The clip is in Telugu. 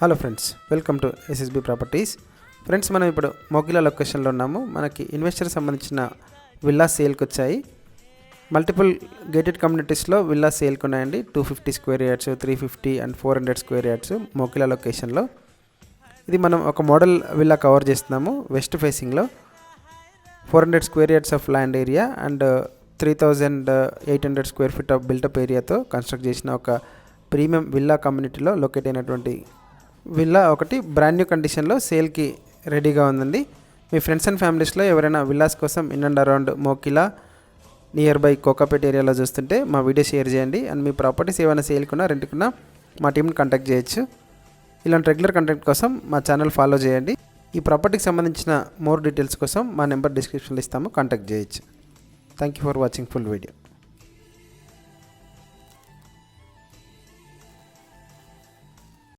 Hello friends, welcome to SSB properties. Friends, మనం ఇప్పుడు మొగిలా లొకేషన్లో ఉన్నాము. మనకి ఇన్వెస్టర్ సంబంధించిన విల్లా సేల్కి వచ్చాయి. మల్టిపుల్ గేటెడ్ కమ్యూనిటీస్లో విల్లా సేల్కి ఉన్నాయండి. 250 square yards, 350 and 400 square yards Mogila లొకేషన్లో. ఇది మనం ఒక మోడల్ విల్లా కవర్ చేస్తున్నాము. వెస్ట్ ఫేసింగ్లో 400 square yards of land area and 3800 square feet of built up ఏరియాతో కన్స్ట్రక్ట్ చేసిన ఒక ప్రీమియం విల్లా కమ్యూనిటీలో లొకేట్ అయినటువంటి విల్లా ఒకటి బ్రాండ్ న్యూ కండిషన్లో సేల్కి రెడీగా ఉందండి. మీ ఫ్రెండ్స్ అండ్ ఫ్యామిలీస్లో ఎవరైనా విల్లాస్ కోసం in and around Mokila near by Kokapet ఏరియాలో చూస్తుంటే మా వీడియో షేర్ చేయండి. అండ్ మీ ప్రాపర్టీస్ ఏమైనా సేల్కున్నా రెంట్కున్నా మా టీంని కాంటాక్ట్ చేయొచ్చు. ఇలాంటి రెగ్యులర్ కంటెంట్ కోసం మా ఛానల్ ఫాలో చేయండి. ఈ ప్రాపర్టీకి సంబంధించిన మోర్ డీటెయిల్స్ కోసం మా నెంబర్ డిస్క్రిప్షన్లో ఇస్తాము, కాంటాక్ట్ చేయొచ్చు. Thank you for watching full video.